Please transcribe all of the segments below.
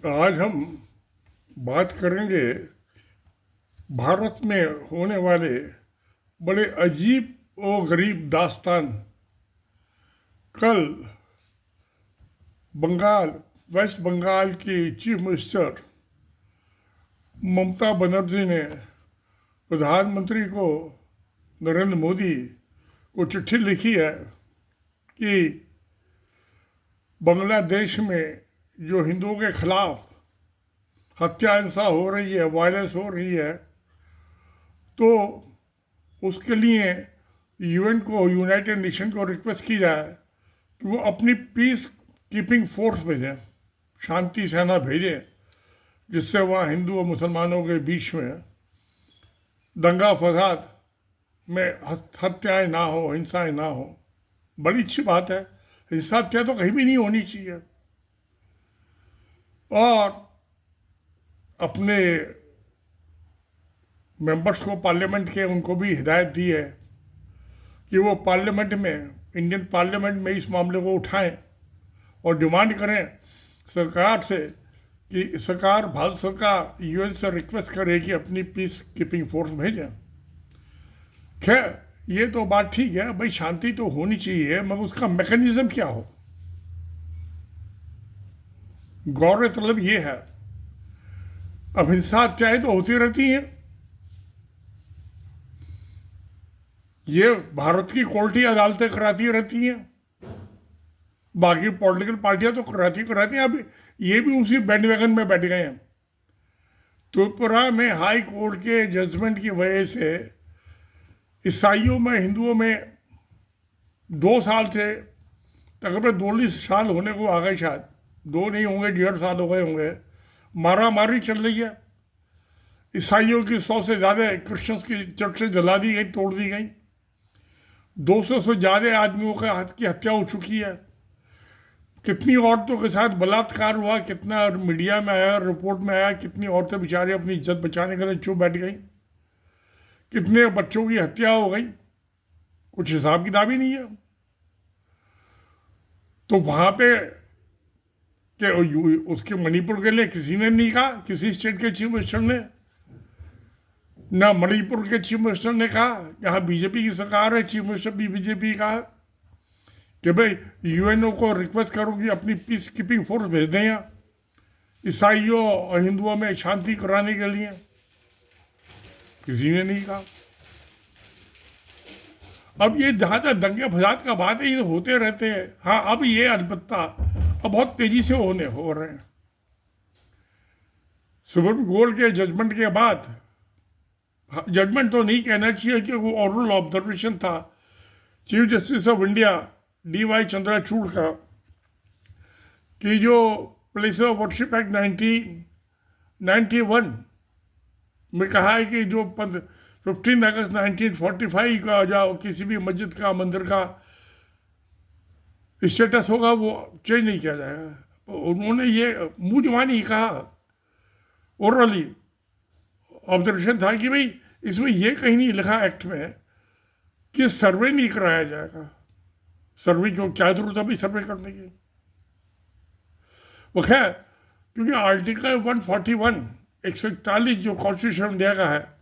आज हम बात करेंगे भारत में होने वाले बड़े अजीब और गरीब दास्तान। कल बंगाल वेस्ट बंगाल की चीफ मिनिस्टर ममता बनर्जी ने प्रधानमंत्री को नरेंद्र मोदी को चिट्ठी लिखी है कि बांग्लादेश में जो हिंदुओं के खिलाफ हत्या हिंसा हो रही है, वायलेंस हो रही है, तो उसके लिए यूएन को, यूनाइटेड नेशन को रिक्वेस्ट की जाए कि वो अपनी पीस कीपिंग फोर्स भेजें, शांति सेना भेजें, जिससे वहाँ हिंदू और मुसलमानों के बीच में दंगा फसाद में हत्याएं ना हो, हिंसाएं ना हो। बड़ी अच्छी बात है। हिंसा हत्या तो कहीं भी नहीं होनी चाहिए। और अपने मेंबर्स को पार्लियामेंट के उनको भी हिदायत दी है कि वो पार्लियामेंट में, इंडियन पार्लियामेंट में इस मामले को उठाएं और डिमांड करें सरकार से कि भारत सरकार यूएन से रिक्वेस्ट करे कि अपनी पीस कीपिंग फोर्स भेजें। खैर, ये तो बात ठीक है भाई, शांति तो होनी चाहिए, मगर उसका मैकेनिज्म क्या हो। गौर तलब ये है, अब हिंसा हत्याएं तो होती रहती हैं। ये भारत की कोर्टी अदालतें कराती रहती हैं, बाकी पॉलिटिकल पार्टियां तो कराती हैं। अब ये भी उसी बैंडवैगन में बैठ गए हैं। त्रिपुरा में हाई कोर्ट के जजमेंट की वजह से ईसाइयों में, हिंदुओं में 2 साल से तकरीबन 2 साल होने को आ गए, शायद 2 नहीं होंगे, 1.5 साल हो गए होंगे, मारा मारी चल रही है। ईसाइयों की 100 से ज़्यादा क्रिश्चियंस की चर्चें जला दी गई, तोड़ दी गई। 200 से ज़्यादा आदमियों की हत्या हो चुकी है। कितनी औरतों के साथ बलात्कार हुआ, कितना मीडिया में आया, रिपोर्ट में आया, कितनी औरतें बेचारी अपनी इज्जत बचाने के लिए चुप बैठ गई, कितने बच्चों की हत्या हो गई, कुछ हिसाब किताब ही नहीं है। तो वहाँ पे उसके मणिपुर के लिए किसी ने नहीं कहा, किसी स्टेट के चीफ मिनिस्टर ने, ना मणिपुर के चीफ मिनिस्टर ने कहा। यहाँ बीजेपी की सरकार है, चीफ मिनिस्टर भी बीजेपी का है, कि भाई यूएनओ को रिक्वेस्ट करो कि अपनी पीस कीपिंग फोर्स भेज दें यहाँ ईसाइयों और हिंदुओं में शांति कराने के लिए। किसी ने नहीं कहा। अब ये जहाँ तक दंगे फसाद का बात है, ये होते रहते हैं। हाँ, अब ये अलबत्ता अब बहुत तेजी से हो रहे हैं। सुप्रीम कोर्ट के जजमेंट के बाद, जजमेंट तो नहीं कहना चाहिए कि वो ओरल ऑब्जर्वेशन था chief justice of India D.Y.. Chandrachud का, कि जो प्लेस ऑफ वर्शिप एक्ट 1991 में कहा है कि जो 15 अगस्त 1945 का जो किसी भी मस्जिद का, मंदिर का स्टेटस होगा, वो चेंज नहीं किया जाएगा। उन्होंने ये मुंह जुबानी कहा, ओरली ऑब्जर्वेशन था कि भाई इसमें ये कहीं नहीं लिखा एक्ट में कि सर्वे नहीं कराया जाएगा। सर्वे क्यों, क्या जरूरत है भाई सर्वे करने की। वो खैर, क्योंकि आर्टिकल 141 141 जो कॉन्स्टिट्यूशन इंडिया का है,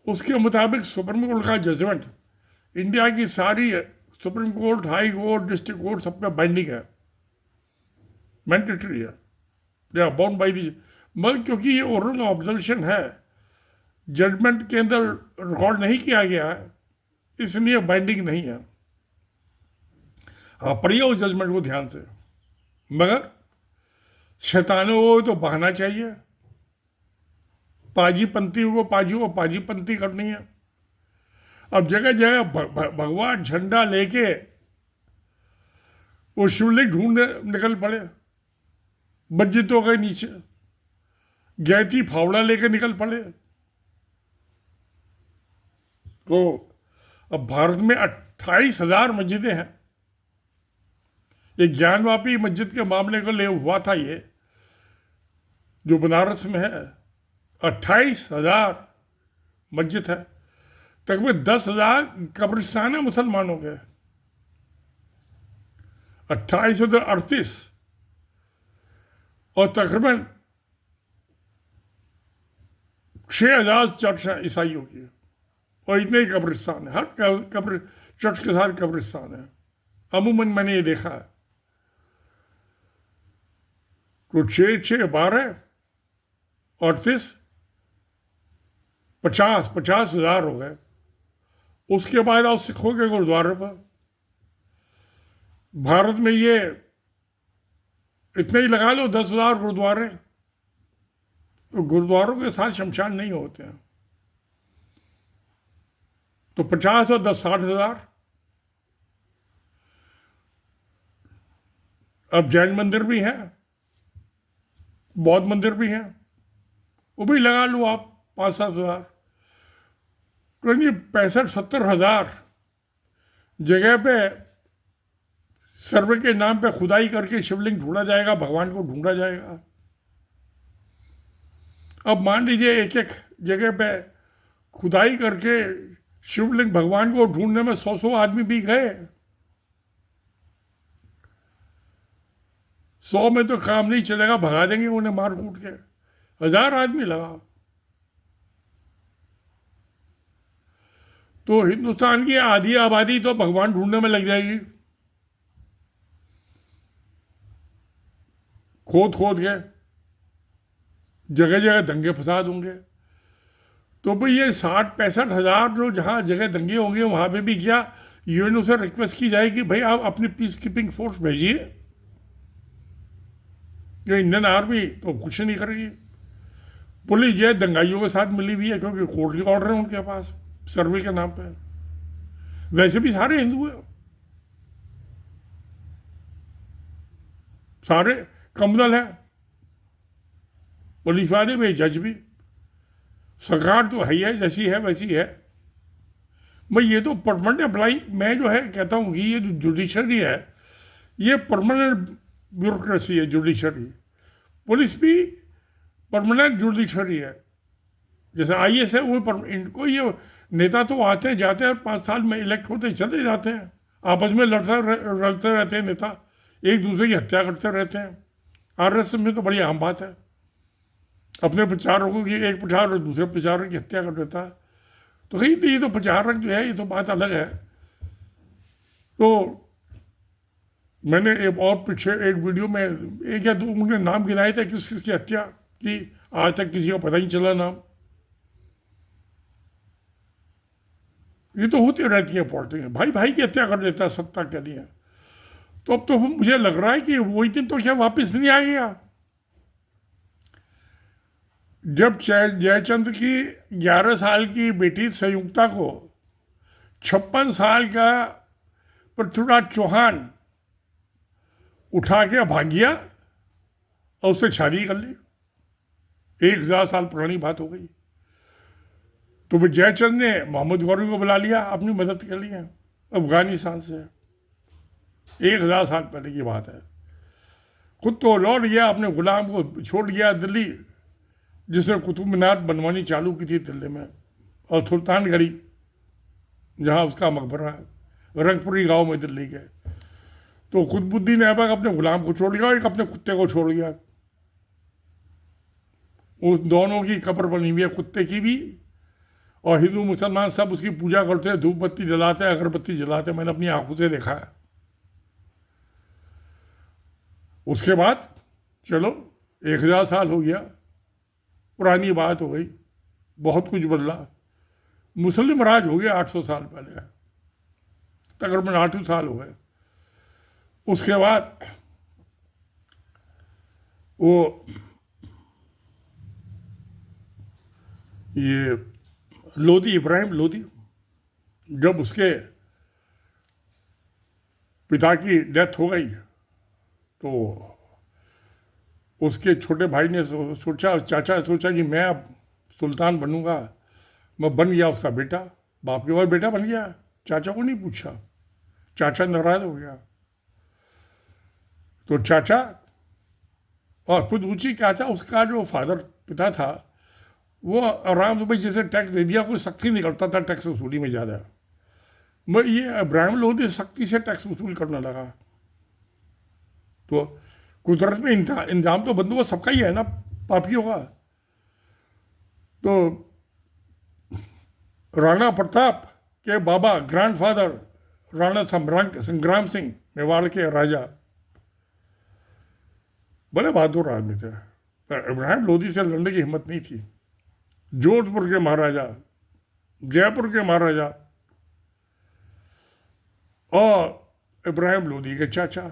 उसके मुताबिक सुप्रीम कोर्ट का जजमेंट इंडिया की सारी supreme court, high court, district court सब पे बाइंडिंग है, मैंडेटरी है, they are bound by the. मगर क्योंकि ये ओरल ऑब्जर्वेशन है, जजमेंट के अंदर रिकॉर्ड नहीं किया गया है, इसलिए बाइंडिंग नहीं है। हाँ, पढ़िए उस जजमेंट को ध्यान से। मगर शैतानों को तो बहाना चाहिए, पाजीपंथी को पाजीपंथी करनी है। अब जगह जगह भगवान झंडा लेके वो शिवलिंग ढूंढने निकल पड़े, मस्जिदों के नीचे गैती फावड़ा लेके निकल पड़े। तो अब भारत में 28,000 मस्जिदें हैं। ये ज्ञानवापी मस्जिद के मामले को ले हुआ था, ये जो बनारस में है, 28,000 मस्जिद है। तकरीबन 10,000 कब्रिस्तान है मुसलमानों के। 2838 और तकरीबन 6,000 चर्च हैं ईसाइयों की, और इतने ही कब्रिस्तान है, हर कब्र चर्च के साथ कब्रिस्तान है। अमूमन मैंने ये देखा है। तो 6, 12, 38, 50,000 हो गए। उसके बाद आप सिखों के गुरुद्वारे पर, भारत में ये इतने ही लगा लो 10,000 गुरुद्वारे। तो गुरुद्वारों के साथ शमशान नहीं होते हैं, तो 50 और 10, 60,000। अब जैन मंदिर भी हैं, बौद्ध मंदिर भी हैं, वो भी लगा लो आप 5-7,000। तो ये 65-70,000 जगह पे सर्वे के नाम पे खुदाई करके शिवलिंग ढूंढा जाएगा, भगवान को ढूंढा जाएगा। अब मान लीजिए एक एक जगह पे खुदाई करके शिवलिंग भगवान को ढूंढने में 100 आदमी भी गए, 100 में तो काम नहीं चलेगा, भगा देंगे उन्हें मार कूट के। 1,000 आदमी लगा तो हिंदुस्तान की आधी आबादी तो भगवान ढूंढने में लग जाएगी, खोद खोद के। जगह जगह दंगे फसाद होंगे। तो भाई ये 60-65,000 जो जहाँ जगह दंगे होंगे वहाँ पे भी क्या यूएनओ से रिक्वेस्ट की जाए कि भाई आप अपनी पीस कीपिंग फोर्स भेजिए। ये इंडियन आर्मी तो कुछ नहीं करेगी। पुलिस जो है दंगाइयों के साथ मिली हुई है, क्योंकि कोर्ट के ऑर्डर है उनके पास सर्वे के नाम पे। वैसे भी सारे हिंदू हैं, सारे कम्युनल हैं, पुलिस वाले भी, जज भी। सरकार तो है ही है, जैसी है वैसी है। मैं ये तो परमानेंट अप्लाई, मैं जो है कहता हूँ कि ये जो जुडिशरी है ये परमानेंट ब्यूरोक्रेसी है। जुडिशरी, पुलिस भी परमानेंट जुडिशरी है। जैसे आईएएस है वो इनको ये नेता तो आते हैं जाते हैं, 5 साल में इलेक्ट होते चले जाते हैं, आपस में लड़ते रहते हैं नेता, एक दूसरे की हत्या करते रहते हैं। आरएसएस में तो बड़ी आम बात है, अपने प्रचारकों की एक प्रचारक और दूसरे प्रचारक की हत्या कर देता है। तो कहीं ये तो प्रचारक जो है ये तो बात अलग है। तो मैंने एक और पीछे एक वीडियो में 1 या 2 उनके नाम गिनाए थे किस किसकी हत्या की, आज तक किसी का पता नहीं चला नाम। ये तो होती रहती है पॉलिटिक्स, भाई भाई की हत्या कर देता है सत्ता के लिए। तो अब तो मुझे लग रहा है कि वही दिन तो क्या वापस नहीं आ गया जब जयचंद्र की 11 साल की बेटी संयुक्ता को 56 साल का पृथ्वीराज चौहान उठा के भाग गया और उससे शादी कर ली। 1,000 साल पुरानी बात हो गई। तो फिर जयचंद ने मोहम्मद गौरी को बुला लिया अपनी मदद के लिए अफगानिस्तान से। 1,000 साल पहले की बात है। खुद तो लौट गया, अपने गुलाम को छोड़ गया दिल्ली, जिसने कुतुब मीनार बनवानी चालू की थी दिल्ली में, और सुल्तानगढ़ी जहाँ उसका मकबरा है, रंगपुरी गांव में दिल्ली के। तो कुतुबुद्दीन ऐबक अपने गुलाम को छोड़ गया और एक अपने कुत्ते को छोड़ गया। उस दोनों की कब्र बनी हुई है, कुत्ते की भी, और हिंदू मुसलमान सब उसकी पूजा करते हैं, धूप बत्ती जलाते हैं, अगरबत्ती जलाते हैं। मैंने अपनी आंखों से देखा है। उसके बाद चलो 1,000 साल हो गया, पुरानी बात हो गई, बहुत कुछ बदला। मुस्लिम राज हो गया 800 साल पहले, तकरीबन 8 साल हो गए। उसके बाद वो ये लोधी, इब्राहिम लोधी, जब उसके पिता की डेथ हो गई तो उसके छोटे भाई ने सोचा, चाचा ने सोचा कि मैं अब सुल्तान बनूंगा। मैं बन गया उसका बेटा, बाप के बाद बेटा बन गया, चाचा को नहीं पूछा। चाचा नाराज हो गया। तो चाचा, और खुद ऊँची क्या था, उसका जो फादर पिता था वो आराम से भाई जैसे टैक्स दे दिया, कोई सख्ती नहीं करता था टैक्स वसूली में ज़्यादा। मैं ये इब्राहिम लोधी सख्ती से टैक्स वसूल करने लगा। तो कुदरत में इंतजाम तो बंदोबस्त सबका ही है ना, पापियों का। तो राणा प्रताप के बाबा, ग्रैंडफादर राणा संग्राम सिंह, मेवाड़ के राजा, बड़े बहादुर आदमी थे। पर इब्राहिम लोधी से लड़ने की हिम्मत नहीं थी। जोधपुर के महाराजा, जयपुर के महाराजा और इब्राहिम लोधी के चाचा,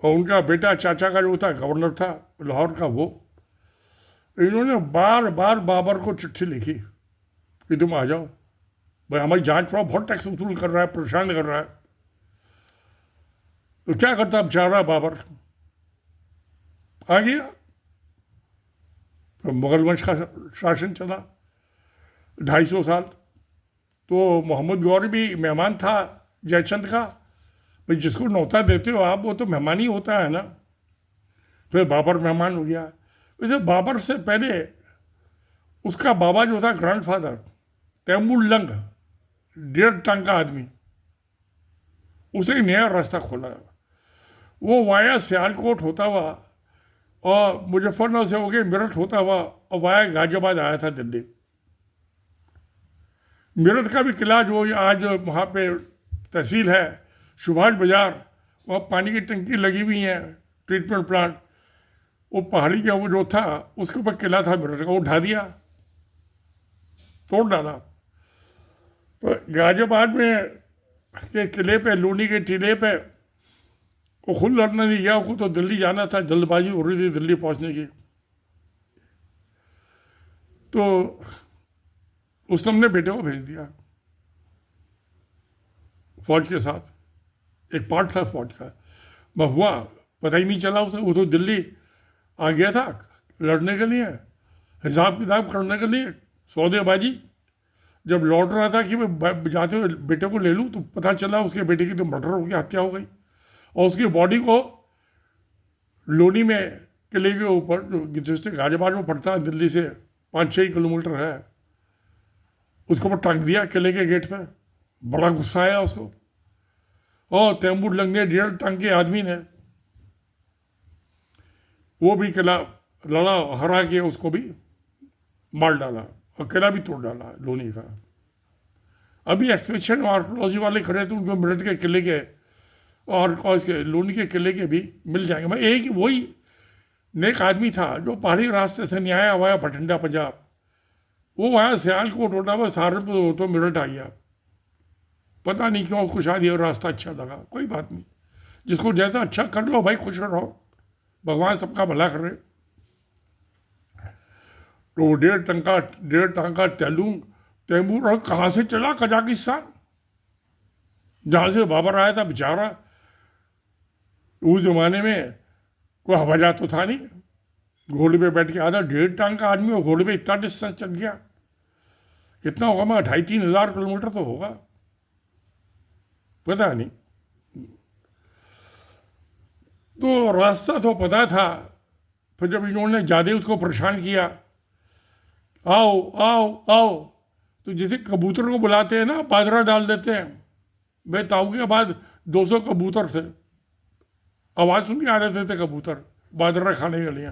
और उनका बेटा चाचा का जो था गवर्नर था लाहौर का, वो, इन्होंने बार बार बाबर को चिट्ठी लिखी कि तुम आ जाओ भाई, हमारी जांच हुआ, बहुत टैक्स वसूल कर रहा है, परेशान कर रहा है। तो क्या करता बेचारा बाबर, आ गया। तो मुगल वंश का शासन चला 250 साल। तो मोहम्मद गौरी भी मेहमान था जयचंद का। भाई जिसको न्योता देते हो आप, वो तो मेहमान ही होता है ना। फिर बाबर मेहमान हो गया। वैसे बाबर से पहले उसका बाबा जो था ग्रैंडफादर, तैमूर लंग, 1.5 टन का आदमी, उसे एक नया रास्ता खोला। वो वाया सियालकोट होता हुआ और मुजफ्फरनगर से होके मेरठ होता हुआ और वाया गाजियाबाद आया था दिल्ली। मेरठ का भी किला जो आज वहाँ पे तहसील है सुभाष बाजार, वहाँ पानी की टंकी लगी हुई है, ट्रीटमेंट प्लांट, वो पहाड़ी का वो जो था उसके ऊपर किला था मेरठ का, वो ढा दिया, तोड़ डाला। तो गाजियाबाद में के किले पे, लूनी के टीले पे, वो खुद लड़ने नहीं गया, उसको तो दिल्ली जाना था, जल्दबाजी हो रही थी दिल्ली पहुंचने की। तो उसने अपने बेटे को भेज दिया फौज के साथ, एक पार्ट था फौज का। मैं हुआ पता ही नहीं चला उसे, वो तो दिल्ली आ गया था लड़ने के लिए, हिसाब किताब करने के लिए, सौदेबाजी। जब लौट रहा था कि मैं जाते हुए बेटे को ले लूँ, तो पता चला उसके बेटे की तो मर्डर हो गया, हत्या हो गई। और उसकी बॉडी को लोनी में किले के ऊपर, जो जिससे गाजियाबाद में पड़ता है दिल्ली से 5-6 किलोमीटर है, उसके ऊपर टांग दिया किले के गेट पे। बड़ा गुस्सा आया उसको, और तैमूर लंग ने 1.5 टन के आदमी ने वो भी किला लड़ा, हरा के उसको भी मार डाला और किला भी तोड़ डाला लोनी का। अभी एक्सपेडिशन आर्कोलॉजी वाले खड़े थे, उनको मेरठ के किले के और इसके लोनी के किले के भी मिल जाएंगे। मैं एक वही नेक आदमी था जो पहाड़ी रास्ते से नहीं आया हुआ बठिंडा पंजाब, वो वहाँ सियालकोट होता हुआ सहारनपुर तो मेरठ आ गया। पता नहीं क्यों खुश आ दिया, रास्ता अच्छा लगा, कोई बात नहीं, जिसको जैसा अच्छा कर लो भाई, खुश रहो, भगवान सबका भला करे। तो 1.5 टन का तैमूर और कहाँ से चला, कजाकिस्तान, जहाँ से बाबर आया था बेचारा। उस जमाने में कोई हवाई जहाज तो था नहीं, घोड़े पे बैठ के आता 1.5 टन का आदमी, और घोड़े पे इतना डिस्टेंस चल गया, कितना होगा, मैं 2,500-3 हज़ार किलोमीटर तो होगा, पता नहीं। तो रास्ता तो पता था। फिर जब इन्होंने ज़्यादा उसको परेशान किया, आओ आओ आओ, तो जैसे कबूतर को बुलाते हैं ना, बाजरा डाल देते हैं। भाई ताऊ के बाद 200 कबूतर थे, आवाज़ सुन के आ रहे थे कबूतर बाजरा खाने के लिए।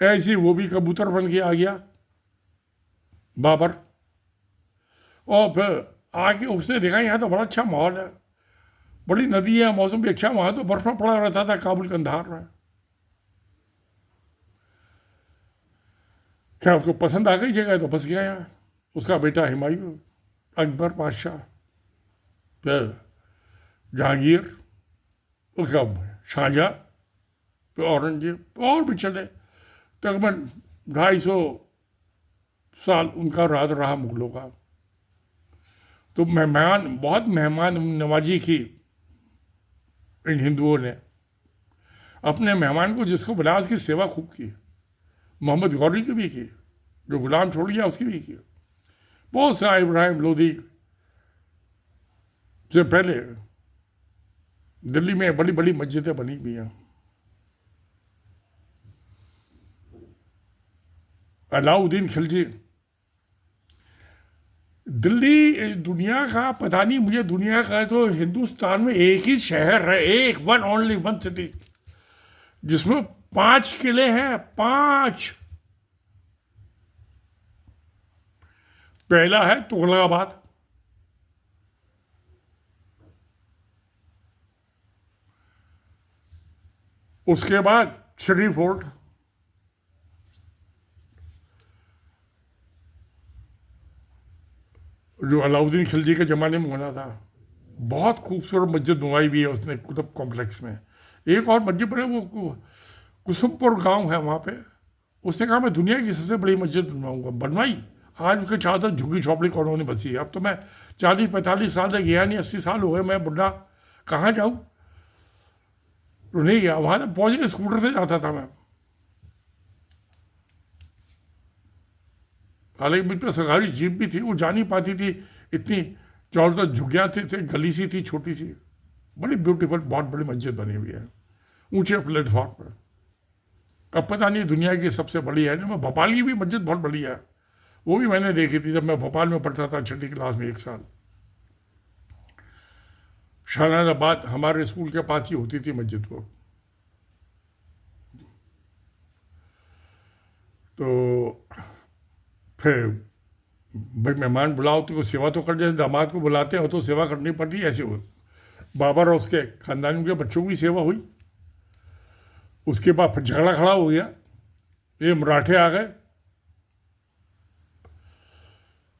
ऐसे वो भी कबूतर बन के आ गया बाबर। और फिर आके उसने देखा यहाँ तो बड़ा अच्छा माहौल है, बड़ी नदी है, मौसम भी अच्छा, वहाँ तो बर्फ में पड़ा रहता था काबुल कंधार में। क्या उसको पसंद आ गई जगह, तो बस गया यहाँ। उसका बेटा हुमायूं, अकबर बादशाह, फिर जहांगीर, उसका शाहजहाँ, फिर औरंगजेब, और भी चले। तकरीबन 250 साल उनका राज रहा मुगलों का। तो बहुत मेहमान नवाजी की इन हिंदुओं ने, अपने मेहमान को जिसको बुलाया उसकी सेवा खूब की। मोहम्मद गौरी की भी की, जो गुलाम छोड़ गया उसकी भी की। बहुत सा इब्राहिम लोधी से पहले दिल्ली में बड़ी बड़ी मस्जिदें बनी हुई हैं। अलाउद्दीन खिलजी, दिल्ली दुनिया का पता नहीं मुझे, दुनिया का तो हिंदुस्तान में एक ही शहर है, एक वन ओनली वन सिटी, जिसमें 5 किले हैं, 5। पहला है तुगलकाबाद, उसके बाद श्री फोर्ट, जो अलाउद्दीन खिलजी के ज़माने में बना था। बहुत खूबसूरत मस्जिद बनवाई भी है उसने कुतुब कॉम्प्लेक्स में। एक और मस्जिद बने, वो कुसुमपुर गांव है वहाँ पे, उसने कहा मैं दुनिया की सबसे बड़ी मस्जिद बनवाऊंगा, बनवाई। आज उसके चादर झुग्गी झोपड़ी कॉलोनी बसी है। अब तो मैं 40-45 साल से गया नहीं, 80 साल हो गए, मैं बुढ़ा कहाँ जाऊँ, तो नहीं गया वहाँ। तक पहुँच के स्कूटर से जाता था मैं, हालांकि मुझ पर सरकारी जीप भी थी, वो जा नहीं पाती थी, इतनी चारों तरफ झुग्गियाँ थे, गली सी थी छोटी सी। बड़ी ब्यूटीफुल, बहुत बड़ी मस्जिद बनी हुई है ऊंचे प्लेटफॉर्म पर। अब पता नहीं दुनिया की सबसे बड़ी है ना। भोपाल की भी मस्जिद बहुत बड़ी है, वो भी मैंने देखी थी जब मैं भोपाल में पढ़ता था 6ठी क्लास में, एक साल। शाहजहानाबाद हमारे स्कूल के पास ही होती थी मस्जिद को। तो फिर भाई मेहमान बुलाओ तो सेवा तो कर, जैसे दामाद को बुलाते हो तो सेवा करनी पड़ती है, ऐसे हो। बाबर और उसके खानदान के बच्चों की सेवा हुई। उसके बाद फिर झगड़ा खड़ा हो गया, ये मराठे आ गए,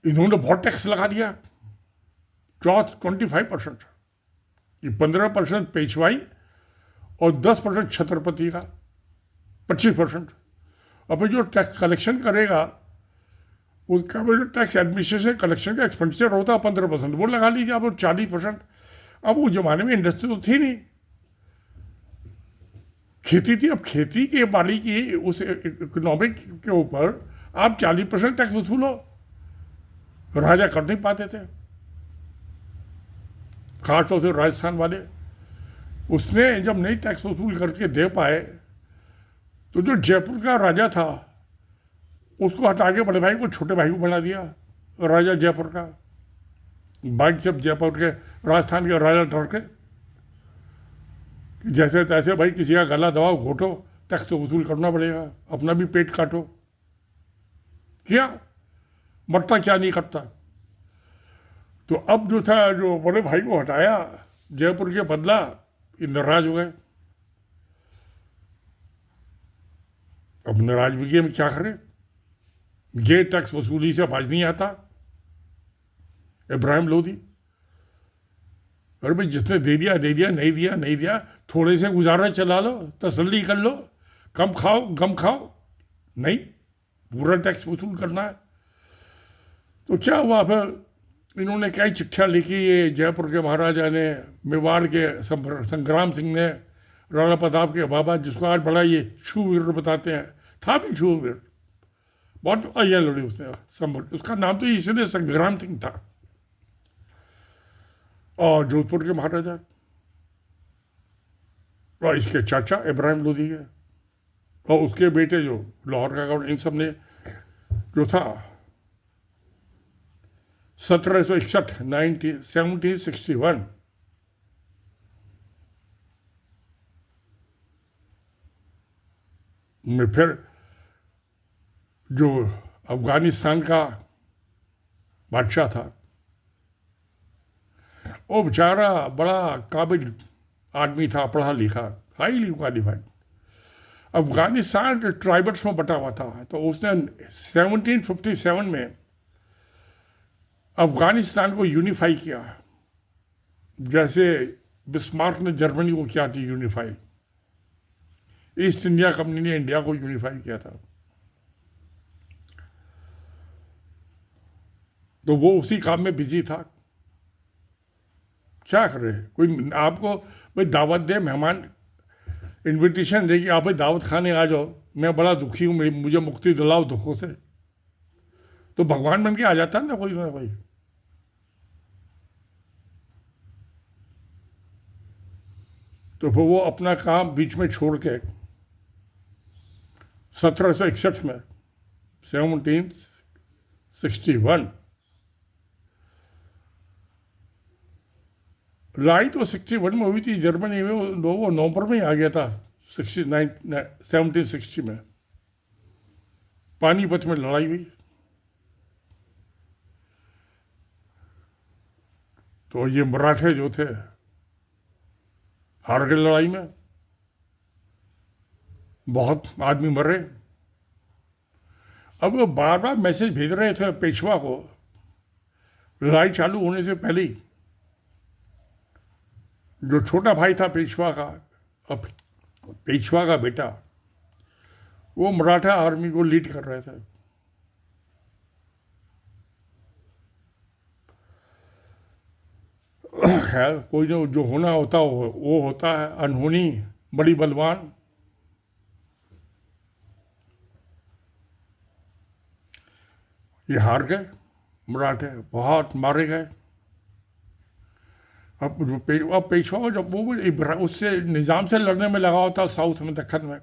इन्होंने बहुत टैक्स लगा दिया, 25%। ये 15% पेशवाई और 10% छत्रपति का, 25%। अब जो टैक्स कलेक्शन करेगा उसका जो टैक्स एडमिनिस्ट्रेशन कलेक्शन का एक्सपेंडिचर होता है 15%, वो लगा लीजिए आप 40%। अब वो जमाने में इंडस्ट्री तो थी नहीं, खेती थी। अब खेती के बारी की उस इकोनॉमिक के ऊपर आप 40% टैक्स वसूलो, राजा कर नहीं पाते थे, खासतौर से राजस्थान वाले। उसने जब नई टैक्स वसूल करके दे पाए तो जो जयपुर का राजा था उसको हटा के बड़े भाई को छोटे भाई को बना दिया राजा जयपुर का। बाद जब जयपुर के राजस्थान के राजा डर के जैसे तैसे भाई किसी का गला दबाओ, घोटो, टैक्स तो वसूल करना पड़ेगा, अपना भी पेट काटो। क्या मरता क्या नहीं करता। तो अब जो था, जो बड़े भाई को हटाया जयपुर के, बदला नाराज हो गए। अब नाराज भी में क्या करें, ये टैक्स वसूली से बाज नहीं आता। इब्राहिम लोधी, अरे भाई जिसने दे दिया दे दिया, नहीं दिया नहीं दिया, थोड़े से गुजारा चला लो, तसल्ली कर लो, कम खाओ गम खाओ, नहीं पूरा टैक्स वसूल करना है। तो क्या हुआ, फिर इन्होंने कई चिट्ठियाँ लिखी, ये जयपुर के महाराजा ने, मेवाड़ के संग्राम सिंह ने, राणा प्रताप के बाबा, जिसको आज बड़ा ये शूरवीर बताते हैं, था भी शूरवीर, बहुत अय्या लड़ी उसने। उसका नाम तो इसलिए संग्राम सिंह था। और जोधपुर के महाराजा और इसके चाचा इब्राहिम लोधी के, और उसके बेटे जो लाहौर का गवर्नर, इन सब ने जो था 1761 1761 में फिर जो अफगानिस्तान का बादशाह था, वो बेचारा बड़ा काबिल आदमी था, पढ़ा लिखा, हाईली क्वालिफाइड। अफगानिस्तान ट्राइबल्स में बटा हुआ था, तो उसने 1757 में अफगानिस्तान को यूनिफाई किया, जैसे बिस्मार्क ने जर्मनी को किया थी यूनिफाई। ईस्ट इंडिया कंपनी ने इंडिया को यूनिफाई किया था। तो वो उसी काम में बिजी था। क्या करे, कोई आपको भाई दावत दे, मेहमान इनविटेशन दे कि आप भाई दावत खाने आ जाओ, मैं बड़ा दुखी हूँ, मुझे मुक्ति दिलाओ दुखों से, तो भगवान बन के आ जाता ना कोई। तो फिर वो अपना काम बीच में छोड़ के 1761 में 1761 लड़ाई तो 61 में हुई थी जर्मनी में, वो नवंबर में ही आ गया था 1760 में पानीपत में लड़ाई हुई। तो ये मराठे जो थे हार गए लड़ाई में, बहुत आदमी मरे। अब वो बार बार मैसेज भेज रहे थे पेशवा को लड़ाई चालू होने से पहले ही। जो छोटा भाई था पेशवा का, अब पेशवा का बेटा, वो मराठा आर्मी को लीड कर रहे थे। खैर कोई जो होना होता वो होता है। अनहोनी बड़ी बलवान। ये हार गए मराठे, बहुत मारे गए। अब पेशवा को जब वो उससे निज़ाम से लड़ने में लगा होता साउथ में, दक्खन में।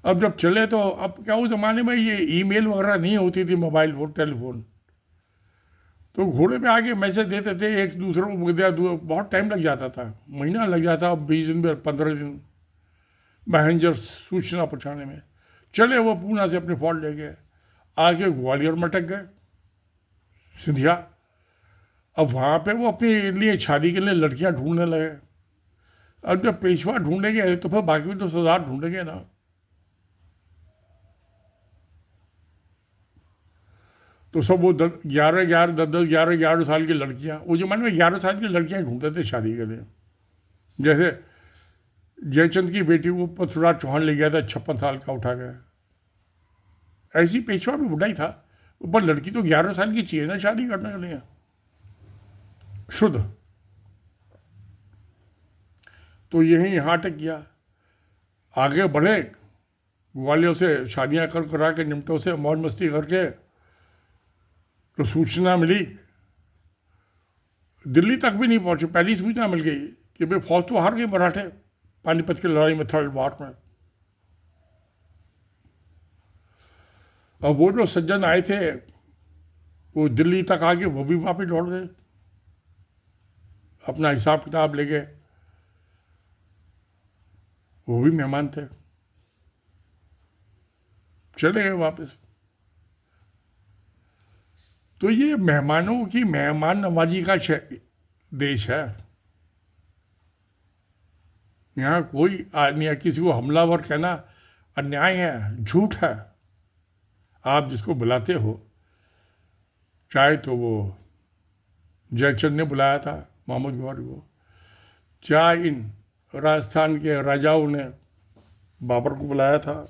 अब जब चले तो अब क्या, उस ज़माने में ये ईमेल वगैरह नहीं होती थी, मोबाइल फोन टेलीफोन, तो घोड़े पे आके मैसेज देते थे एक दूसरे को। बहुत टाइम लग जाता था, महीना लग जाता, 20 दिन में 15 दिन मैसेंजर सूचना पहुँचाने में। चले वो पूना से अपने फौज ले गए, आगे ग्वालियर में अटक गए सिंधिया। अब वहाँ पे वो अपने लिए शादी के लिए लड़कियाँ ढूंढने लगे। अब जब पेशवा ढूंढेंगे तो फिर बाकी तो सरदार ढूंढेंगे ना। तो सब वो 11 साल की लड़कियाँ, उस जमाने में 11 साल की लड़कियाँ ढूंढते थे शादी के लिए। जैसे जयचंद की बेटी को पृथ्वीराज चौहान ले गया था 56 साल का उठा गया। ऐसी पेशवा भी बुढ़ा ही था, पर लड़की तो 11 साल की चाहिए ना शादी करने के लिए, शुद्ध। तो यही यहाँ तक किया, आगे बढ़े, ग्वालियर से शादियाँ करा के निमटों से मौज मस्ती करके, तो सूचना मिली, दिल्ली तक भी नहीं पहुँचे, पहली सूचना मिल गई कि भाई फौज तो हार गए मराठे पानीपत की लड़ाई में, थर्ड वार में। अब वो जो सज्जन आए थे वो दिल्ली तक आके वो भी वापस लौट गए, अपना हिसाब किताब ले गए, वो भी मेहमान थे, चले गए वापस। तो ये मेहमानों की मेहमान नवाजी का देश है। यहाँ कोई आदमी या किसी को हमलावर कहना अन्याय है, झूठ है। आप जिसको बुलाते हो, चाहे तो वो जयचंद ने बुलाया था महमूद गौरी को, चाहे इन राजस्थान के राजाओं ने बाबर को बुलाया था,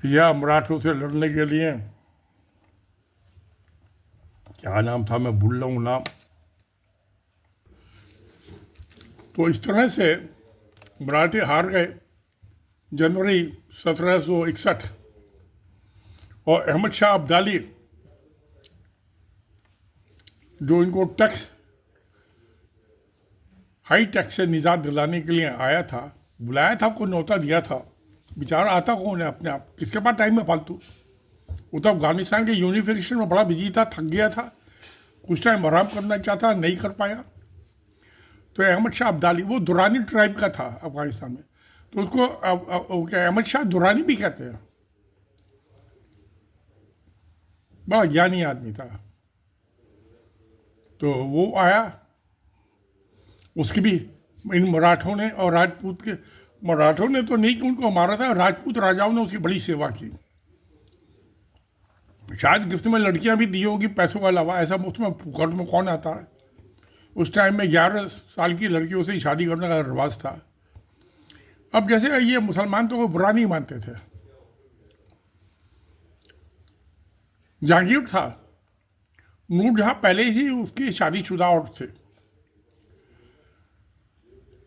या मराठों से लड़ने के लिए, क्या नाम था, मैं भूल रहा हूँ नाम। तो इस तरह से मराठे हार गए जनवरी 1761। और अहमद शाह अब्दाली जो इनको टैक्स, हाई टैक्स से निजात दिलाने के लिए आया था, बुलाया था, को न्योता दिया था, बेचारा आता कौन है अपने आप, किसके पास टाइम है फालतू। वो तो अफगानिस्तान के यूनिफिकेशन में बड़ा बिजी था, थक गया था, कुछ टाइम आराम करना चाहता, नहीं कर पाया। तो अहमद शाह अब्दाली, वो दुरानी ट्राइब का था अफगानिस्तान में, तो उसको अहमद शाह दुरानी भी कहते हैं। बड़ा ज्ञानी आदमी था। तो वो आया, उसकी भी इन मराठों ने और राजपूत के, मराठों ने तो नहीं कि उनको मारा था, राजपूत राजाओं ने उसकी बड़ी सेवा की। शायद गिफ्ट में लड़कियां भी दी होगी पैसों के अलावा, ऐसा मुफ्त में फुकट में कौन आता है। उस टाइम में 11 साल की लड़कियों से ही शादी करने का रिवाज था। अब जैसे ये मुसलमान तो वो बुरा नहीं मानते थे। जहांगीर था, नूरजहां पहले ही उसकी शादीशुदा और थे,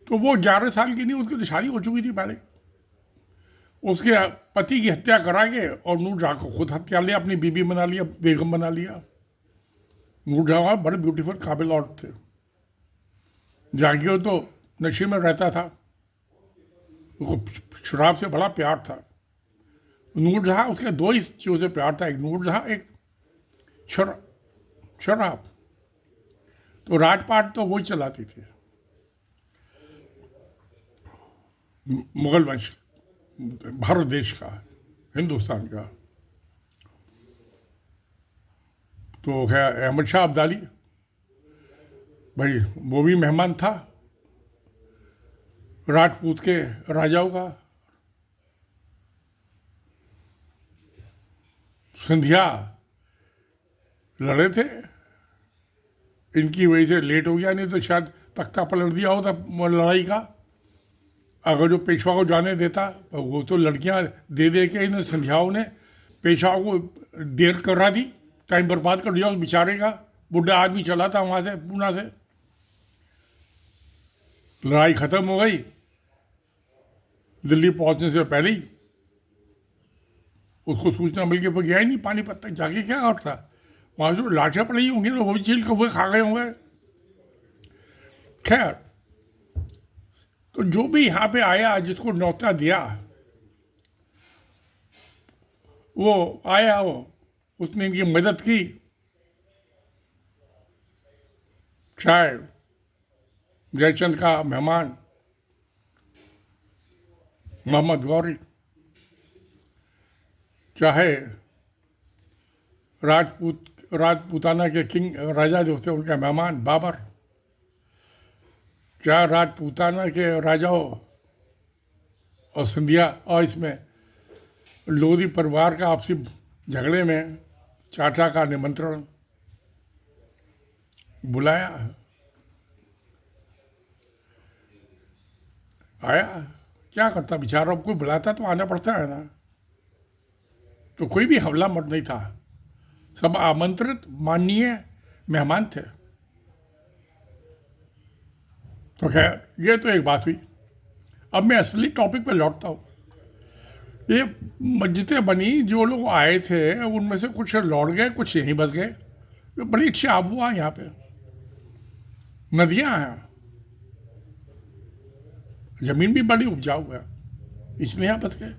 तो वो 11 साल की नहीं, उसकी तो शादी हो चुकी थी पहले। उसके पति की हत्या करा के और नूरजहां को खुद हत्या लिया, अपनी बीबी बना लिया, बेगम बना लिया। नूरजहां बड़े ब्यूटीफुल काबिल औरत थे। जहांगीर तो नशे में रहता था, उसको शराब से बड़ा प्यार था। नूरजहां, उसके दो ही चीज़ों से प्यार था, एक नूरजहां, एक शराब। तो राजपाट तो वही चलाती थी, मुगल वंश, भारत देश का, हिंदुस्तान का। तो है अहमद शाह अब्दाली भाई, वो भी मेहमान था राजपूत के राजाओं का। सिंधिया लड़े थे, इनकी वजह से लेट हो गया, नहीं तो शायद तख्ता पलट दिया होता लड़ाई का। अगर जो पेशवा को जाने देता, वो तो लड़कियां दे दे के इन संध्याओं ने पेशवा को देर करा दी, टाइम बर्बाद कर दिया उस बेचारे का। बुढ़ा आदमी चला था वहाँ से, पूना से। लड़ाई ख़त्म हो गई, दिल्ली पहुँचने से पहले ही उसको सूचना मिल के वो गया ही नहीं पानीपत तक, जाके क्या और था वहाँ से लाशें पड़ी होंगी ना, वो भी चील कौवे खा गए होंगे। खैर, तो जो भी यहाँ पे आया, जिसको न्योता दिया, वो आया, वो उसने इनकी मदद की। चाहे जयचंद का मेहमान मोहम्मद गौरी, चाहे राजपूताना के किंग राजा जो थे उनका मेहमान बाबर, चाहे राजपूताना के राजाओं और सिंधिया, और इसमें लोधी परिवार का आपसी झगड़े में चाचा का निमंत्रण बुलाया, आया। क्या करता बेचारा, कोई बुलाता तो आना पड़ता है ना। तो कोई भी हमला मत नहीं था, सब आमंत्रित माननीय मेहमान थे। तो खैर, ये तो एक बात हुई। अब मैं असली टॉपिक पे लौटता हूँ। ये मस्जिदें बनी, जो लोग आए थे उनमें से कुछ लौट गए, कुछ यहीं बस गए। तो बड़ी अच्छी आब हुआ यहाँ पे, नदियाँ हैं, जमीन भी बड़ी उपजाऊ है, इसलिए यहाँ बस गए।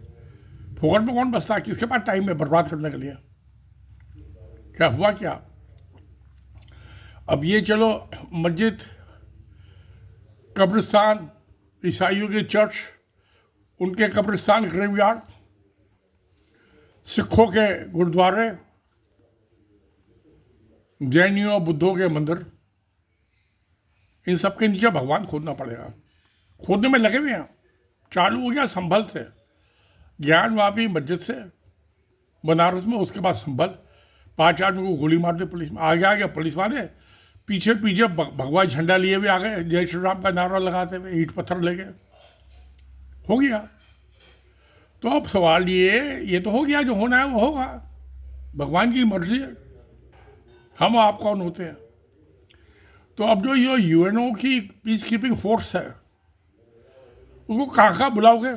फोकट में कौन बसता है, किसके पास टाइम है बर्बाद करने के लिए। क्या हुआ क्या, अब ये चलो मस्जिद, कब्रिस्तान, ईसाइयों के चर्च, उनके कब्रिस्तान, ग्रेवयार्ड, सिखों के गुरुद्वारे, जैनियों बुद्धों के मंदिर, इन सब के नीचे भगवान खोदना पड़ेगा। खोदने में लगे हुए हैं, चालू हो गया संभल से, ज्ञानवापी मस्जिद से बनारस में, उसके बाद संभल। 5 आदमी को गोली मार दी पुलिस में, आगे पुलिस वाले, पीछे पीछे भगवा झंडा लिए हुए आ गए, जय श्री राम का नारा लगाते हुए, ईंट पत्थर लेके। हो गया। तो अब सवाल ये तो हो गया, जो होना है वो होगा, भगवान की मर्जी है, हम आप कौन होते हैं। तो अब जो ये यूएनओ की पीस कीपिंग फोर्स है, उसको कहाँ बुलाओगे,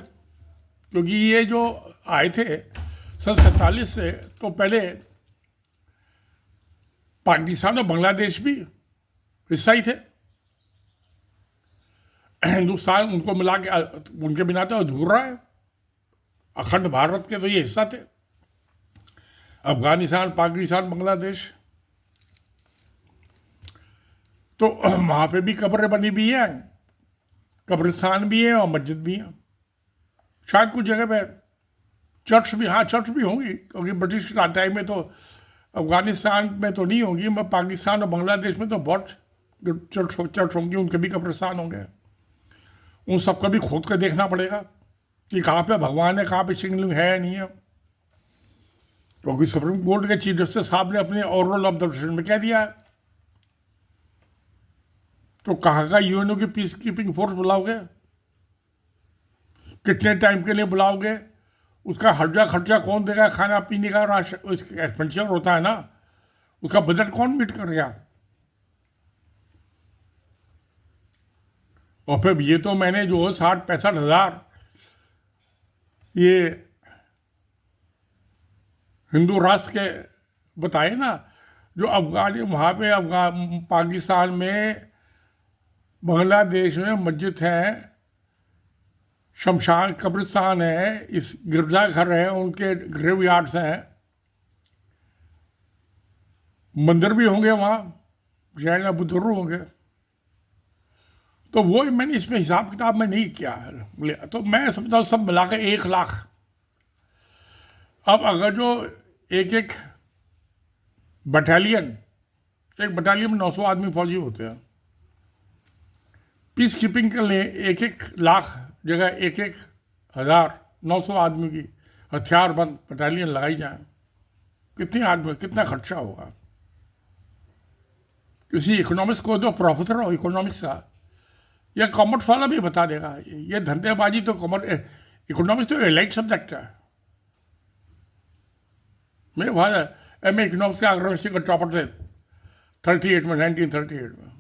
क्योंकि ये जो आए थे सन 47 से, तो पहले पाकिस्तान और बांग्लादेश भी हिस्सा ही थे। हिंदुस्तान उनको मिला के, उनके बिना तो अधूरा है, अखंड भारत के तो ये हिस्सा थे। अफगानिस्तान, पाकिस्तान, बांग्लादेश, तो वहाँ पे भी कब्रें बनी भी हैं, कब्रिस्तान भी है और मस्जिद भी है। शायद कुछ जगह पे चर्च भी, हाँ चर्च भी होंगी, क्योंकि ब्रिटिश टाइम में तो अफगानिस्तान में तो नहीं होंगी, मैं पाकिस्तान और बांग्लादेश में तो बहुत चर्च होंगी, उनके भी कब्रिस्तान होंगे। उन सबको भी खोद कर देखना पड़ेगा कि कहाँ पे भगवान है, कहाँ पे शिवलिंग है नहीं है, क्योंकि सुप्रीम कोर्ट के चीफ जस्टिस साहब ने अपने ओवरऑल ऑब्जर्वेशन में कह दिया है। तो कहाँ का यूएनओ की पीस कीपिंग फोर्स बुलाओगे, कितने टाइम के लिए बुलाओगे, उसका हर्जा खर्चा कौन देगा, खाना पीने का राशन एक्सपेंडिचर होता है ना, उसका बजट कौन मीट करेगा। और फिर ये तो मैंने जो 60-65 हज़ार ये हिंदू राष्ट्र के बताए ना, जो अफगानी वहाँ पे पाकिस्तान में, बांग्लादेश में मस्जिद है, शमशान कब्रिस्तान है, इस गिरजाघर है, उनके ग्रेवयार्ड्स हैं, मंदिर भी होंगे वहाँ, जैन या बुद्धरू होंगे। तो वो मैंने इसमें हिसाब किताब में नहीं किया है, तो मैं समझता हूँ सब मिलाकर 1 लाख। अब अगर जो एक एक बटालियन, एक बटालियन में 900 आदमी फौजी होते हैं, पीस कीपिंग के लिए 1-1 लाख जगह 1-1 हज़ार 900 आदमी की हथियारबंद बटालियन लगाई जाए, कितने आदमी, कितना खर्चा होगा? किसी इकोनॉमिक्स को दो, प्रोफेसर हो इकोनॉमिक्स का या कॉमर्स वाला भी बता देगा। ये धंधेबाजी तो इकोनॉमिक्स तो एलाइड सब्जेक्ट है। मैं वहाँ एम ए इकोनॉमिक्स का यूनिवर्सिटी का टॉपर थे 1938 में।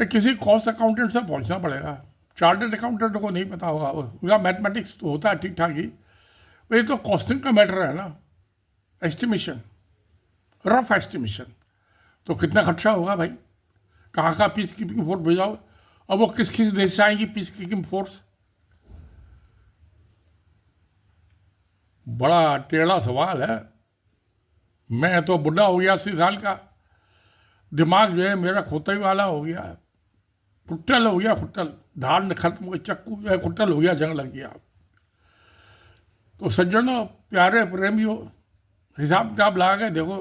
किसी कॉस्ट अकाउंटेंट से पहुंचना पड़ेगा, चार्टर्ड अकाउंटेंट को नहीं पता होगा, उनका मैथमेटिक्स तो होता है ठीक ठाक ही, ये तो कॉस्टिंग का मैटर है ना, एस्टिमेशन, रफ एस्टिमेशन। तो कितना खर्चा होगा भाई? कहाँ का पीस कीपिंग फोर्स भेजाओ? अब वो किस किस देश से आएंगी पीस कीपिंग फोर्स? बड़ा टेढ़ा सवाल है। मैं तो बुढ़ा हो गया, 80 साल का, दिमाग जो है मेरा खोते वाला हो गया, खुट्टल हो गया, खुट्टल, धार ने खत्म हो गई, चक्कू जो है खुट्टल हो गया, जंग लग गया। तो सज्जनों, प्यारे प्रेमियों, हिसाब किताब लगा के देखो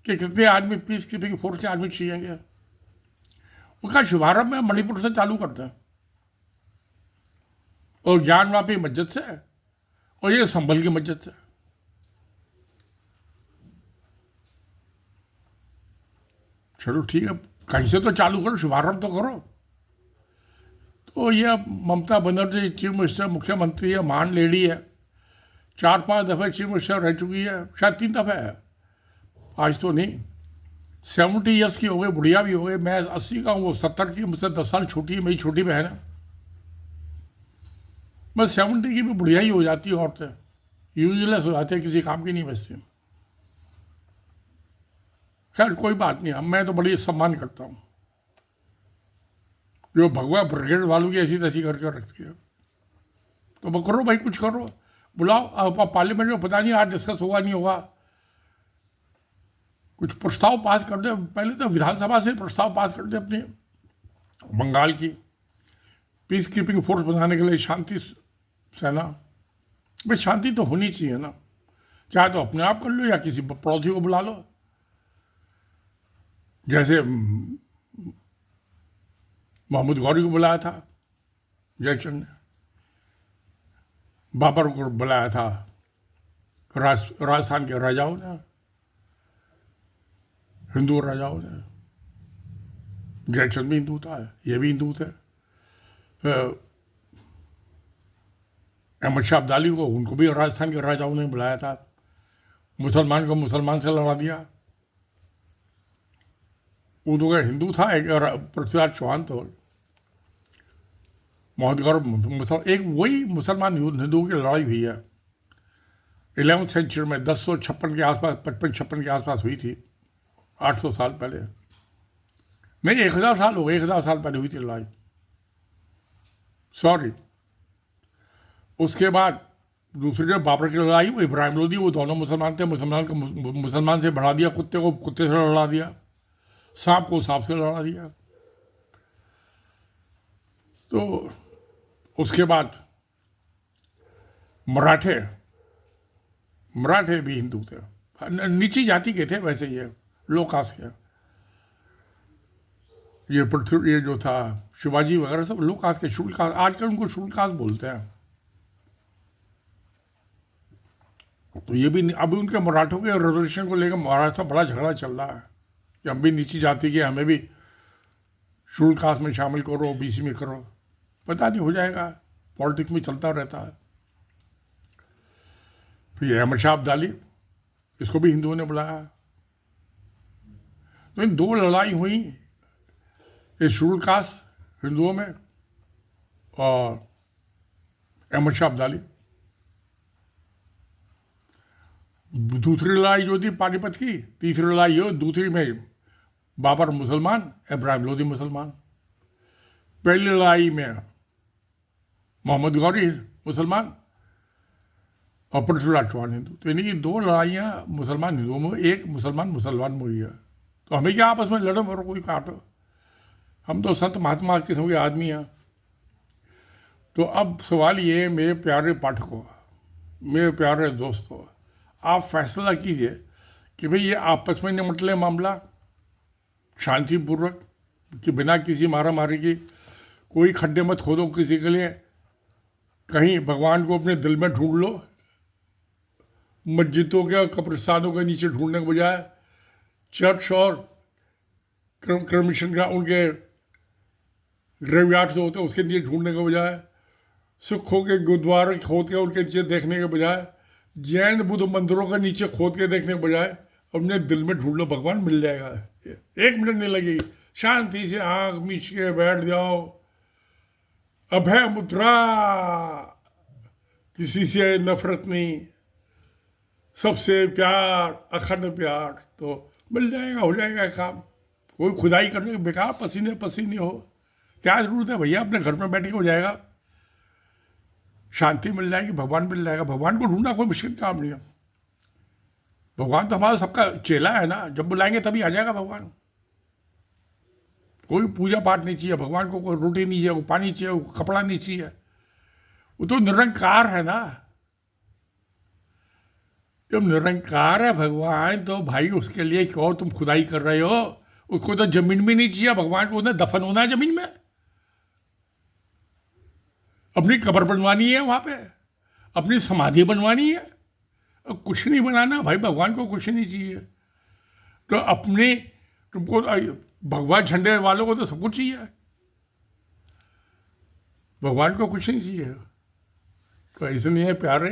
कि कितने आदमी पीस कीपिंग फोर्स के आदमी चाहिए। उसका शुभारंभ में मणिपुर से चालू करते हैं, और ज्ञानवापी मस्जिद से, और ये संभल की मस्जिद से। चलो ठीक है, कहीं से तो चालू करो, शुभारंभ तो करो। तो ये ममता बनर्जी चीफ मिनिस्टर, मुख्यमंत्री है, महान लेडी है, 4-5 दफ़े चीफ मिनिस्टर रह चुकी है, शायद 3 दफ़े है, आज तो नहीं। 70 ईयर्स की हो गई, बुढ़िया भी हो गई। मैं 80 का हूँ, वो 70 की, मुझसे 10 साल छोटी है, मेरी छोटी बहन है। बस 70 की भी बुढ़िया ही हो जाती है, औरतें यूजलेस हो जाती है, किसी काम की नहीं बचती। खैर कोई बात नहीं, मैं तो बड़ी सम्मान करता हूँ जो भगवा ब्रिगेड वालों की ऐसी तैसी करके रखती है। तो करो भाई, कुछ करो, बुलाओ। अब पार्लियामेंट में पता नहीं आज डिस्कस होगा नहीं होगा, कुछ प्रस्ताव पास कर दे। पहले तो विधानसभा से प्रस्ताव पास कर दे अपने बंगाल की पीस कीपिंग फोर्स बनाने के लिए, शांति सेना। भाई शांति तो होनी चाहिए ना, चाहे तो अपने आप कर लो या किसी पड़ोसी को बुला लो। जैसे महमूद गौरी को बुलाया था जयचंद ने, बाबर को बुलाया था राजस्थान के राजाओं ने, हिंदू राजाओं ने। जयचंद भी हिंदू था, ये भी हिंदू थे। अहमद शाह अब्दाली को, उनको भी राजस्थान के राजाओं ने बुलाया था। मुसलमान को मुसलमान से लड़ा दिया। वो तो हिंदू था, एक पृथ्वीराज चौहान तो महमूद गौरी एक वही मुसलमान हिंदुओं की लड़ाई हुई है 11वीं सेंचुरी में, 1056 के आसपास, 55-56 के आसपास हुई थी, 800 साल पहले। नहीं, 1000 साल हो गए, 1000 साल पहले हुई थी लड़ाई, सॉरी। उसके बाद दूसरी जो बाबर की लड़ाई, वो इब्राहिम लोदी, वो दोनों मुसलमान थे। मुसलमान को मुसलमान से बढ़ा दिया, कुत्ते को कुत्ते से लड़ा दिया, सांप को सांप से लड़ा दिया। तो उसके बाद मराठे भी हिंदू थे, नीची जाति के थे वैसे, ये लो कास्ट के। ये जो था शिवाजी वगैरह सब लो कास्ट के, शुल्क कास्ट, आजकल उनको शुल्क कास्ट बोलते हैं। तो ये भी अभी उनके मराठों के रिजर्वेशन को लेकर महाराष्ट्र में बड़ा झगड़ा चल रहा है कि हम भी नीची जाति के, हमें भी शुल्क कास्ट में शामिल करो, ओबीसी में करो। पता नहीं, हो जाएगा, पॉलिटिक्स में चलता रहता है। फिर अहमद शाह अब्दाली, इसको भी हिंदुओं ने बुलाया। तो इन 2 लड़ाई हुई, ये शुल्क कास्ट हिंदुओं में और अहमद शाह अब्दाली। दूसरी लड़ाई जो थी पानीपत की, तीसरी लड़ाई हो, दूसरी में बाबर मुसलमान, इब्राहिम लोदी मुसलमान। पहली लड़ाई में मोहम्मद गौरी मुसलमान और पृथ्वीराज चौहान हिंदू। तो इन्हीं की 2 लड़ाइयाँ मुसलमान हिंदुओं में, एक मुसलमान में हुई है। तो हमें क्या आपस में लड़ो मरो कोई काटो, हम तो संत महात्मा किस्म के आदमी हैं। तो अब सवाल ये है, मेरे प्यारे पाठकों, मेरे प्यारे दोस्तों, आप फैसला कीजिए कि भाई ये आपस में निमट ले मामला शांतिपूर्वक, कि बिना किसी मारा मारी की, कोई खड्डे मत खोदो किसी के लिए, कहीं भगवान को अपने दिल में ढूंढ लो, मस्जिदों के कब्रिस्तानों के नीचे ढूंढने के बजाय चर्च और क्रमिशन का उनके ग्रेवयार्ड जो होते हैं उसके नीचे ढूंढने के बजाय, सिखों के गुरुद्वारे खोद के उनके नीचे देखने के बजाय, जैन बुद्ध मंदिरों के नीचे खोद के देखने के बजाय अपने दिल में ढूंढ लो, भगवान मिल जाएगा। 1 मिनट नहीं लगेगी, शांति से आंख मीच के बैठ जाओ, अभय मुद्रा, किसी से नफरत नहीं, सबसे प्यार, अखंड प्यार, तो मिल जाएगा, हो जाएगा काम। कोई खुदाई करने के बेकार पसीने पसीने हो, क्या जरूरत है भैया, अपने घर में बैठे हो जाएगा, शांति मिल जाएगी, भगवान मिल जाएगा। भगवान को ढूंढना कोई मुश्किल काम नहीं है। भगवान तो हमारा सबका चेला है ना, जब बुलाएंगे तभी आ जाएगा भगवान। कोई पूजा पाठ नहीं चाहिए भगवान को, कोई रोटी नहीं चाहिए, कोई पानी चाहिए, कोई कपड़ा नहीं चाहिए, वो तो निरंकार है ना। जब निरंकार है भगवान, तो भाई उसके लिए क्यों तुम खुदाई कर रहे हो? उसको तो जमीन भी नहीं चाहिए, भगवान को दफन होना है जमीन में, अपनी कब्र बनवानी है वहां पे, अपनी समाधि बनवानी है, कुछ नहीं बनाना भाई, भगवान को कुछ नहीं चाहिए। तो अपने तुमको भगवान झंडे वालों को तो सब कुछ चाहिए, भगवान को कुछ नहीं चाहिए। तो इसलिए प्यारे,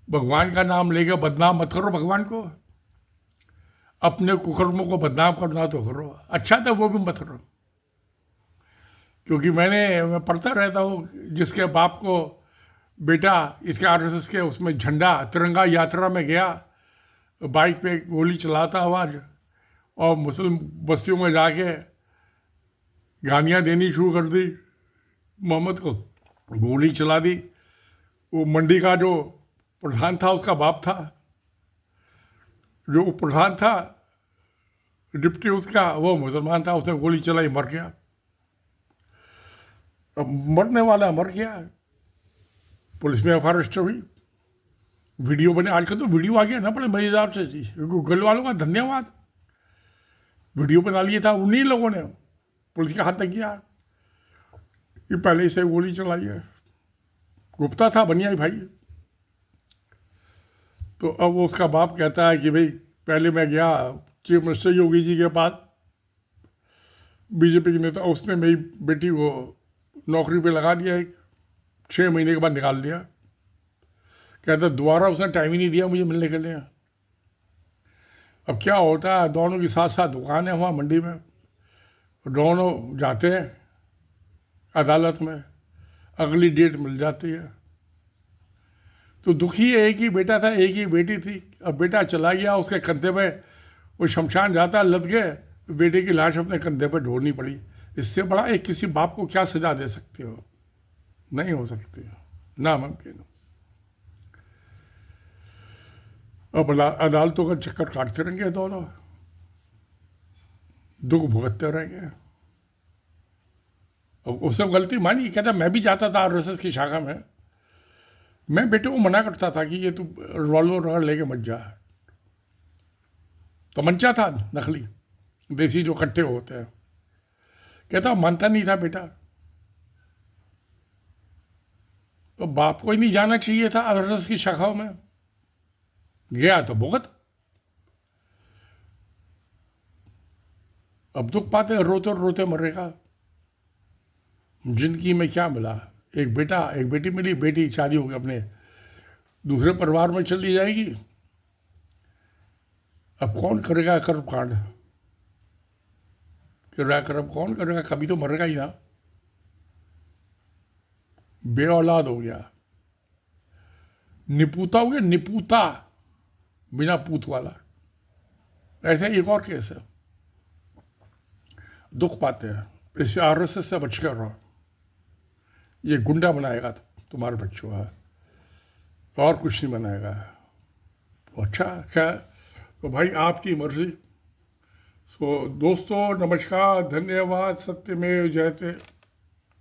भगवान का नाम लेकर बदनाम मत करो भगवान को, अपने कुकर्मों को बदनाम करना तो करो, अच्छा था वो भी मत करो। क्योंकि मैं पढ़ता रहता हूँ, जिसके बाप को बेटा इसके आरएसएस के उसमें झंडा तिरंगा यात्रा में गया, बाइक पे गोली चलाता हुआ, और मुस्लिम बस्तियों में जाके गालियाँ देनी शुरू कर दी, मोहम्मद को गोली चला दी। वो मंडी का जो प्रधान था उसका बाप था, जो प्रधान था डिप्टी उसका, वो मुसलमान था, उसने गोली चलाई, मर गया। अब मरने वाला मर गया, पुलिस में एफआईआर रजिस्टर हुई, वीडियो बने। आजकल तो वीडियो आ गया ना, बड़े मजेदार से जी, गूगल वालों का धन्यवाद, वीडियो बना लिया था उन्हीं लोगों ने, पुलिस के हाथ तक किया कि पहले से गोली चलाई है, गुप्ता था बनिया भाई। तो अब उसका बाप कहता है कि भाई पहले मैं गया चीफ मिनिस्टर योगी जी के पास, बीजेपी के नेता, उसने मेरी बेटी को नौकरी पे लगा दिया, 6 महीने के बाद निकाल दिया। कहता दोबारा उसने टाइम ही नहीं दिया मुझे मिलने के लिए। अब क्या होता है, दोनों की साथ साथ दुकान है वहाँ मंडी में, दोनों जाते हैं अदालत में, अगली डेट मिल जाती है। तो दुखी एक ही बेटा था, एक ही बेटी थी, अब बेटा चला गया, उसके कंधे पे वो शमशान जाता लद के, बेटे की लाश अपने कंधे पे ढोनी पड़ी। इससे बड़ा एक किसी बाप को क्या सजा दे सकते हो? नहीं हो सकती, नामुमकिन। अब अदालतों का चक्कर काटते रहेंगे दोनों, दुख भुगतते रहेंगे। अब उसने गलती मानी, कहता मैं भी जाता था आरएसएस की शाखा में, मैं बेटे को मना करता था कि ये तू रिवॉल्वर लेके मत जा, तमंचा था नकली देसी जो कट्टे होते हैं। कहता मानता नहीं था बेटा, तो बाप को ही नहीं जाना चाहिए था आरएसएस की शाखाओं में, गया तो भुगत। अब दुख पाते रोते रोते मरेगा। जिंदगी में क्या मिला? एक बेटा एक बेटी मिली, बेटी शादी होगी अपने दूसरे परिवार में चली जाएगी। अब कौन करेगा कर्म कांड? कर्म कौन करेगा? कभी तो मरेगा ही ना। बे औलाद हो गया, निपूता हो गया, निपूता, बिना पूत वाला। ऐसे एक और केस है, दुख पाते हैं। इससे आरएसएस से बच कर रहो, ये गुंडा बनाएगा तुम्हारे बच्चों का, और कुछ नहीं बनाएगा। तो अच्छा क्या, तो भाई आपकी मर्जी, सो दोस्तों, नमस्कार, धन्यवाद, सत्यमेव जयते।